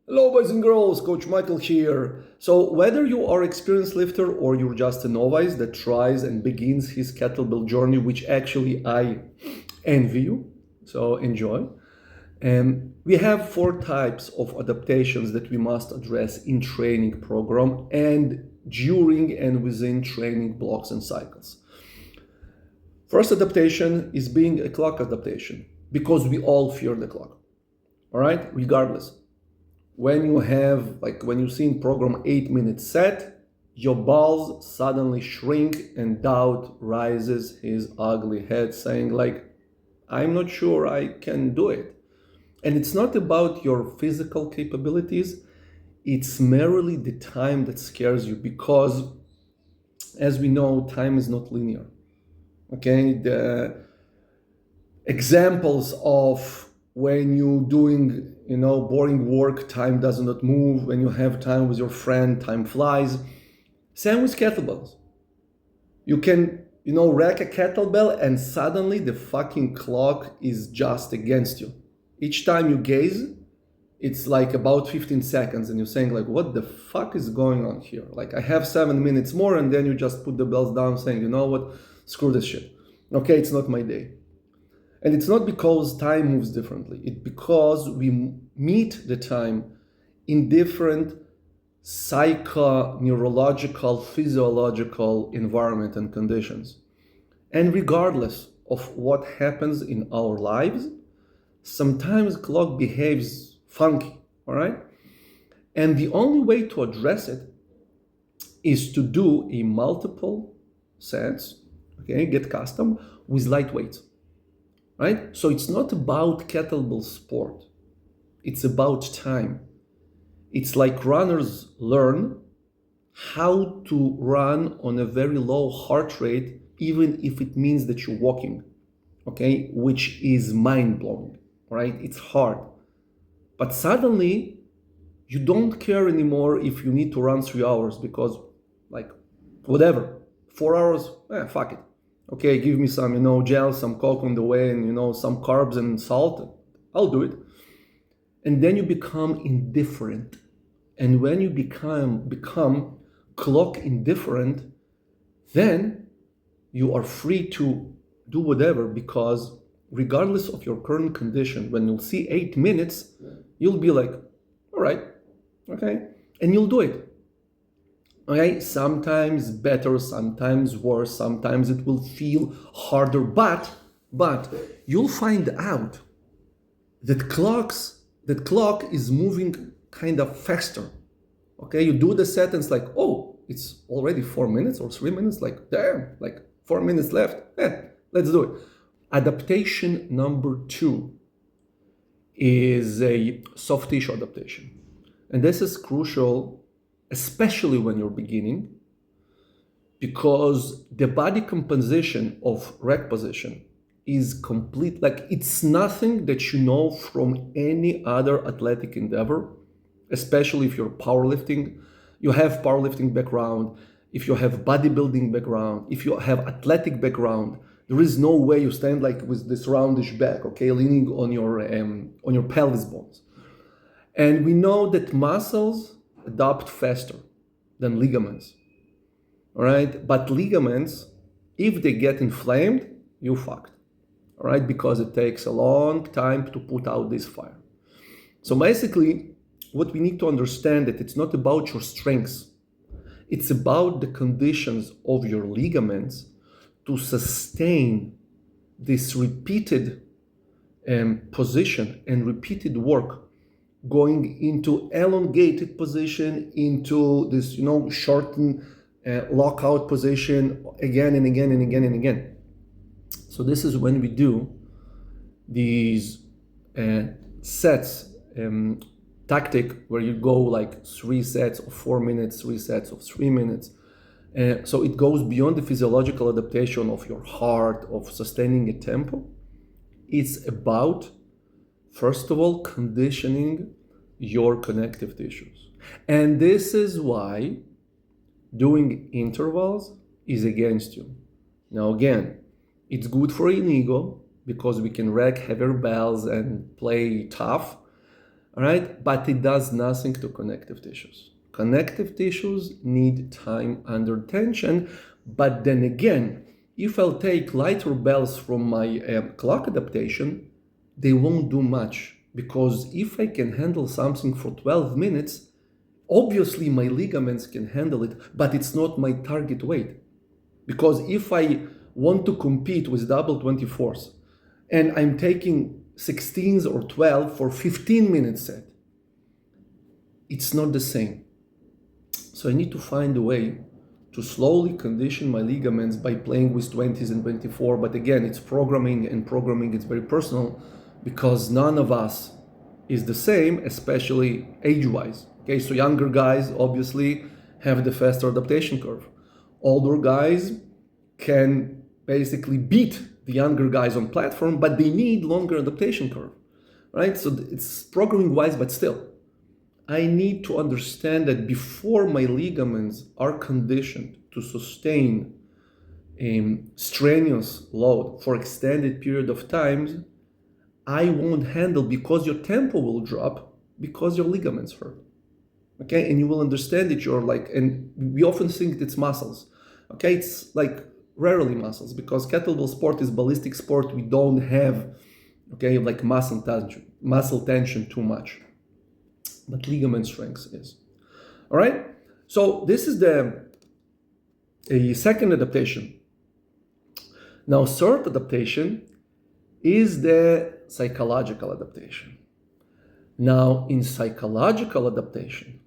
Hello, boys and girls, Coach Michael here. So, whether you are an experienced lifter or you're just a novice that tries and begins his kettlebell journey, which actually I envy you, so enjoy. We have four types of adaptations that we must address in training program and during and within training blocks and cycles. First adaptation is being a clock adaptation because we all fear the clock, all right, regardless. When you see in program 8 minute set, your balls suddenly shrink and doubt rises his ugly head saying I'm not sure I can do it. And it's not about your physical capabilities, it's merely the time that scares you because as we know, time is not linear. Okay, the examples of when you doing boring work, time does not move. When you have time with your friend, time flies. Same with kettlebells. You can rack a kettlebell and suddenly the fucking clock is just against you. Each time you gaze, it's like about 15 seconds and you're saying what the fuck is going on here? I have 7 minutes more, and then you just put the bells down saying, you know what, screw this shit. Okay, it's not my day. And it's not because time moves differently. It's because we meet the time in different neurological, physiological environment and conditions. And regardless of what happens in our lives, sometimes clock behaves funky, all right? And the only way to address it is to do a multiple sets, okay, get custom with light weights. Right? So it's not about kettlebell sport. It's about time. It's like runners learn how to run on a very low heart rate, even if it means that you're walking, okay? Which is mind-blowing, right? It's hard. But suddenly, you don't care anymore if you need to run 3 hours because, whatever, 4 hours, fuck it. Okay, give me some, gel, some Coke on the way, and, some carbs and salt. I'll do it. And then you become indifferent. And when you become clock indifferent, then you are free to do whatever, because regardless of your current condition, when you'll see 8 minutes, you'll be like, all right, okay, and you'll do it. Okay, sometimes better, sometimes worse, sometimes it will feel harder, but you'll find out that clock is moving kind of faster. Okay, you do the sentence oh, it's already 4 minutes or 3 minutes, damn, 4 minutes left. Let's do it. Adaptation number 2 is a soft tissue adaptation. And this is crucial, especially when you're beginning, because the body composition of rack position is complete. It's nothing that you know from any other athletic endeavor, especially if you're powerlifting. You have powerlifting background, if you have bodybuilding background, if you have athletic background, there is no way you stand with this roundish back, okay, leaning on your pelvis bones. And we know that muscles adapt faster than ligaments, all right? But ligaments, if they get inflamed, you fucked, all right? Because it takes a long time to put out this fire. So basically, what we need to understand that it's not about your strengths. It's about the conditions of your ligaments to sustain this repeated position and repeated work, going into elongated position, into this, shortened lockout position again and again and again and again. So this is when we do these sets, tactic where you go 3 sets of 4 minutes, 3 sets of 3 minutes. So it goes beyond the physiological adaptation of your heart, of sustaining a tempo. It's about, first of all, conditioning your connective tissues. And this is why doing intervals is against you. Now, again, it's good for an ego because we can rack heavier bells and play tough. all right? But it does nothing to connective tissues. Connective tissues need time under tension, but then again, if I'll take lighter bells from my clock adaptation, they won't do much, because if I can handle something for 12 minutes, obviously my ligaments can handle it, but it's not my target weight. Because if I want to compete with double 24s and I'm taking 16s or 12 for 15-minute set, it's not the same. So I need to find a way to slowly condition my ligaments by playing with 20s and 24. But again, it's programming, and programming is very personal, because none of us is the same, especially age-wise. Okay, so younger guys obviously have the faster adaptation curve. Older guys can basically beat the younger guys on platform, but they need longer adaptation curve, right? So it's programming-wise, but still, I need to understand that before my ligaments are conditioned to sustain a strenuous load for extended period of time, I won't handle, because your tempo will drop because your ligaments hurt. Okay, and you will understand that you're like, and we often think it's muscles. Okay, it's like rarely muscles, because kettlebell sport is ballistic sport. We don't have, okay, like muscle tension too much, but ligament strength is. All right, so this is a second adaptation. Now, third adaptation is the psychological adaptation. Now, in psychological adaptation,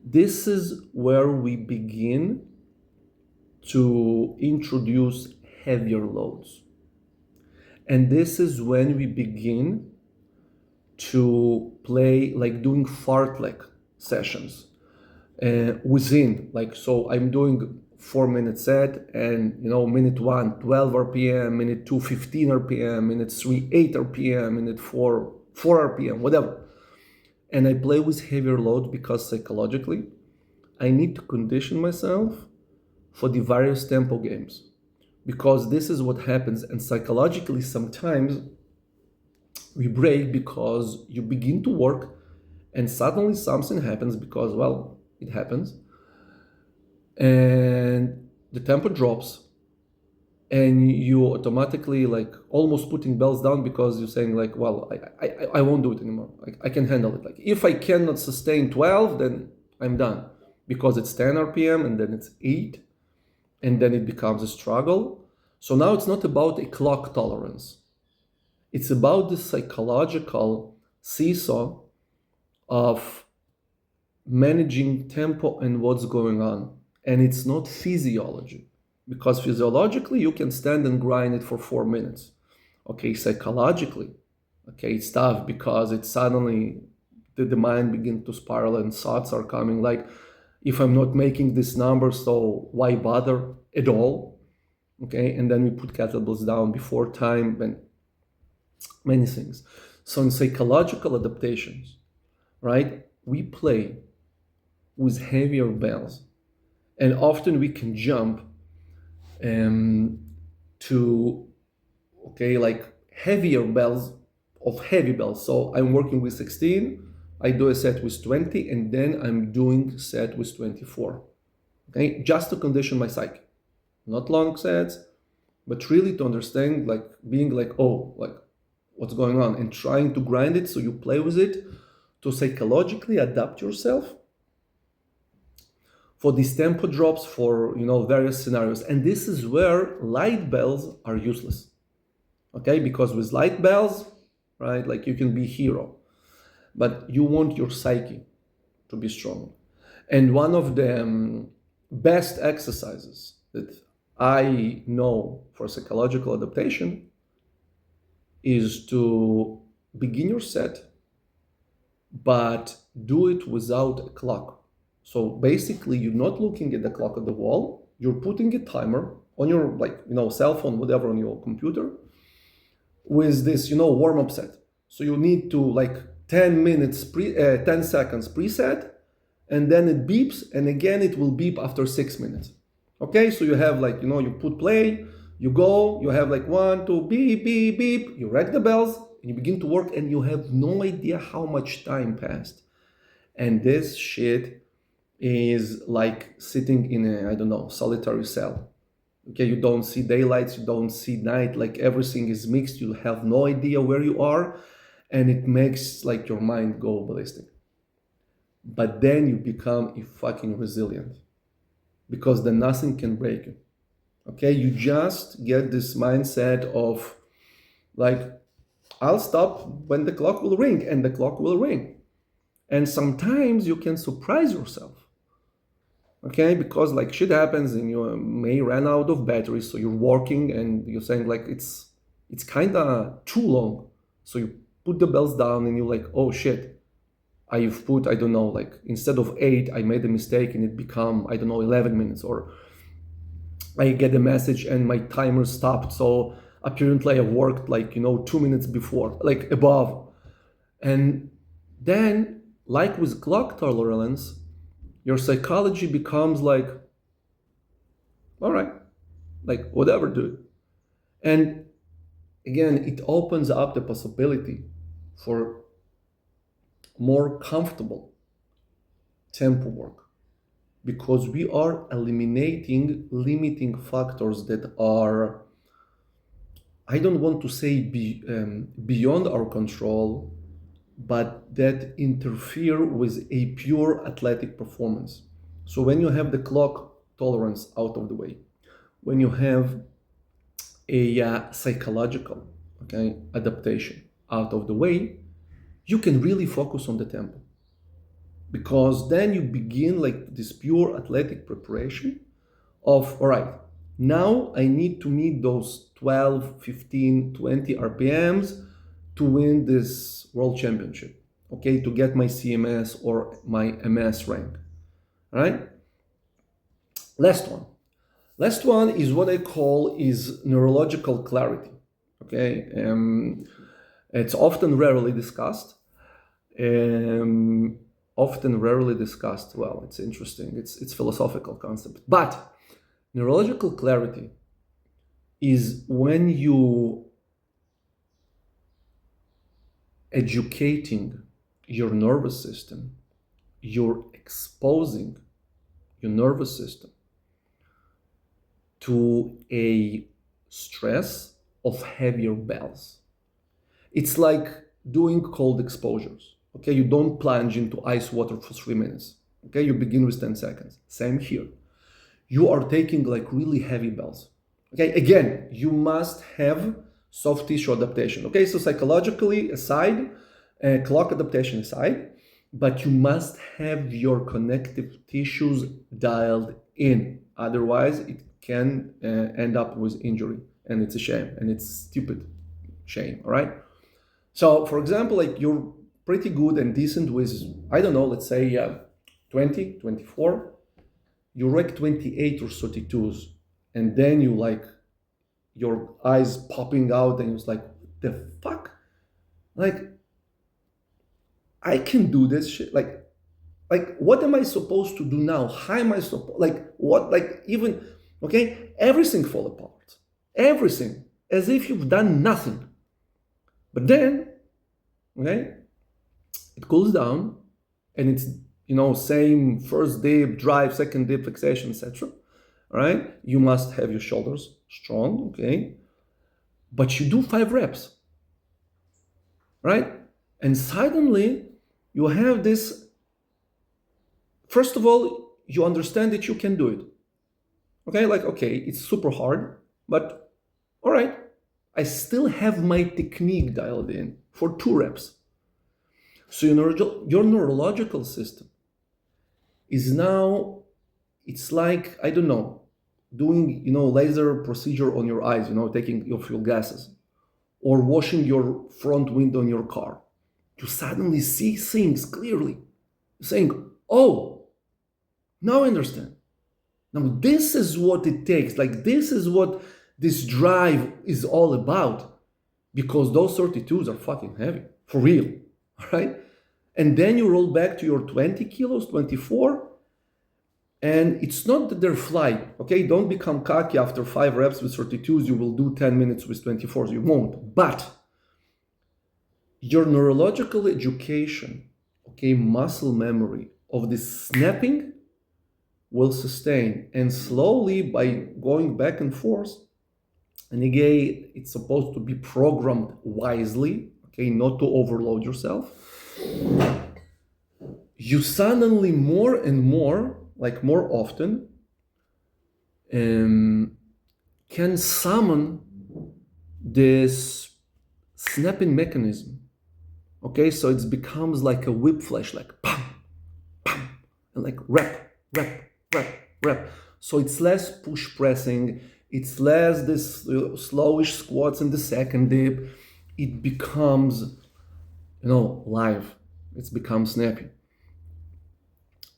this is where we begin to introduce heavier loads. And this is when we begin to play, like doing fartlek sessions within, like, so I'm doing 4-minute set, and minute 1 12 rpm, minute 2 15 rpm, minute 3 8 rpm, minute 4 rpm, whatever. And I play with heavier load, because psychologically I need to condition myself for the various tempo games, because this is what happens. And psychologically, sometimes we break because you begin to work and suddenly something happens, because, well, it happens, and the tempo drops, and you automatically like almost putting bells down, because you're saying like, well, I won't do it anymore. I can handle it. Like, if I cannot sustain 12, then I'm done, because it's 10 RPM and then it's 8, and then it becomes a struggle. So now it's not about a clock tolerance. It's about the psychological seesaw of managing tempo and what's going on. And it's not physiology, because physiologically you can stand and grind it for 4 minutes. Okay, psychologically, okay, it's tough, because it's suddenly the mind begins to spiral and thoughts are coming like, if I'm not making this number, so why bother at all? Okay, and then we put kettlebells down before time and many things. So in psychological adaptations, right, we play with heavier bells, and often we can jump to, okay, like heavier bells of heavy bells. So I'm working with 16, I do a set with 20, and then I'm doing set with 24. Okay, just to condition my psyche. Not long sets, but really to understand, like being like, oh, like what's going on, and trying to grind it. So you play with it to psychologically adapt yourself for these tempo drops, for various scenarios. And this is where light bells are useless. Okay, because with light bells, right, like you can be hero, but you want your psyche to be strong. And one of the best exercises that I know for psychological adaptation is to begin your set, but do it without a clock. So basically, you're not looking at the clock at the wall. You're putting a timer on your cell phone, whatever, on your computer, with this warm-up set. So you need to 10 seconds preset, and then it beeps, and again it will beep after 6 minutes. Okay, so you have you put play, you go, you have 1, 2, beep, beep, beep. You rack the bells. and you begin to work and you have no idea how much time passed. And this shit is like sitting in a, I don't know, solitary cell. Okay, you don't see daylights, you don't see night, like everything is mixed, you have no idea where you are, and it makes like your mind go ballistic. But then you become fucking resilient because then nothing can break you. Okay, you just get this mindset of like, I'll stop when the clock will ring, and the clock will ring. And sometimes you can surprise yourself. Okay, because like shit happens and you may run out of battery, so you're working and you're saying like it's kind of too long. So you put the bells down and you're like, oh shit, I've put, I don't know, like instead of 8, I made a mistake and it become, I don't know, 11 minutes, or I get a message and my timer stopped. So apparently I worked like, 2 minutes before, like above. And then, like with clock tolerance, your psychology becomes like, all right, like whatever, dude. And again, it opens up the possibility for more comfortable tempo work because we are eliminating limiting factors that are, I don't want to say beyond our control, but that interfere with a pure athletic performance. So when you have the clock tolerance out of the way, when you have a psychological adaptation out of the way, you can really focus on the tempo. Because then you begin like this pure athletic preparation of, all right, now I need to meet those 12, 15, 20 RPMs to win this world championship, okay, to get my CMS or my MS rank, all right? Last one is what I call is neurological clarity, okay? It's often rarely discussed. Well, it's interesting, it's philosophical concept, but neurological clarity is when you educating your nervous system, you're exposing your nervous system to a stress of heavier bells. It's like doing cold exposures. Okay, you don't plunge into ice water for 3 minutes. Okay, you begin with 10 seconds. Same here. You are taking like really heavy bells. Okay, again, you must have soft tissue adaptation. Okay, so psychologically aside, clock adaptation aside, but you must have your connective tissues dialed in. Otherwise, it can end up with injury, and it's a shame, and it's stupid shame, all right? So, for example, like you're pretty good and decent with, I don't know, let's say 20, 24, you rank 28 or 32s, and then you like, your eyes popping out and it's like, the fuck? Like, I can do this shit. Like what am I supposed to do now? How am I supposed, like what, like even, okay, everything fall apart. Everything, as if you've done nothing. But then, okay, it cools down and it's, same first dip, drive, second dip, fixation, etc. All right, you must have your shoulders strong, okay, but you do 5 reps, right? And suddenly you have this, first of all, you understand that you can do it. Okay, like, okay, it's super hard, but all right, I still have my technique dialed in for 2 reps. So your neurological system is now, it's like, I don't know, doing, laser procedure on your eyes, taking off your glasses, or washing your front window in your car. You suddenly see things clearly, saying, oh, now I understand. Now this is what it takes. Like this is what this drive is all about, because those 32s are fucking heavy, for real, all right? And then you roll back to your 20 kilos, 24, and it's not that they're flying, okay? Don't become cocky after 5 reps with 32s, you will do 10 minutes with 24s, you won't. But your neurological education, okay, muscle memory of this snapping will sustain, and slowly by going back and forth, and again, it's supposed to be programmed wisely, okay, not to overload yourself. You suddenly more and more, like more often, can summon this snapping mechanism. Okay, so it becomes like a whip flash, like pam, pam, and like rep, rep, rep, rep. So it's less push pressing, it's less this slowish squats in the second dip. It becomes, live. It's become snappy.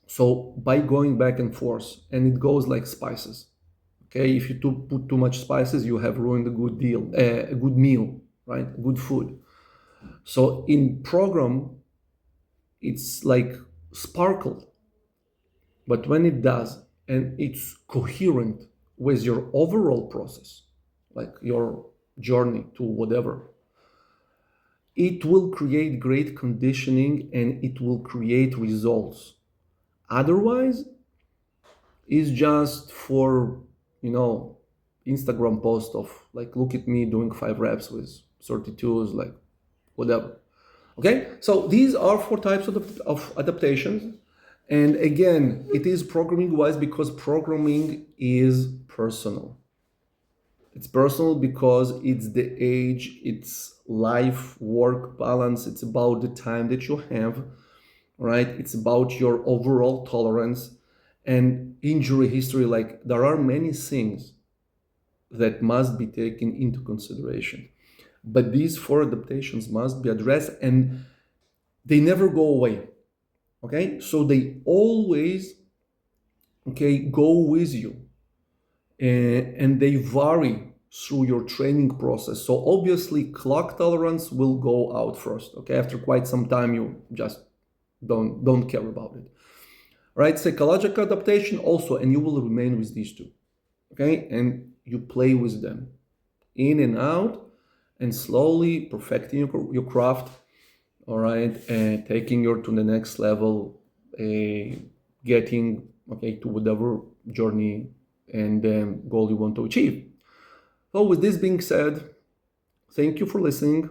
So by going back and forth, and it goes like spices. Okay, if you put too much spices, you have ruined a good deal, a good meal, right? Good food. So in program, it's like sparkle, but when it does, and it's coherent with your overall process, like your journey to whatever, it will create great conditioning and it will create results. Otherwise, it's just for, Instagram post of like, look at me doing 5 reps with 32s, like whatever. Okay, so these are 4 types of adaptations. And again, it is programming wise because programming is personal. It's personal because it's the age, it's life work balance, it's about the time that you have, right? It's about your overall tolerance and injury history. Like, there are many things that must be taken into consideration. But these 4 adaptations must be addressed, and they never go away. Okay, so they always, go with you, and they vary through your training process. So obviously clock tolerance will go out first. Okay, after quite some time you just don't care about it, right? Psychological adaptation also, and you will remain with these 2. Okay, and you play with them in and out, and slowly perfecting your craft. All right, and taking you to the next level, getting to whatever journey and goal you want to achieve. So with this being said, thank you for listening.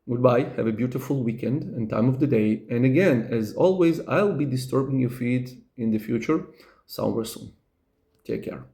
Goodbye, have a beautiful weekend and time of the day. And again, as always, I'll be disturbing your feed in the future somewhere soon. Take care.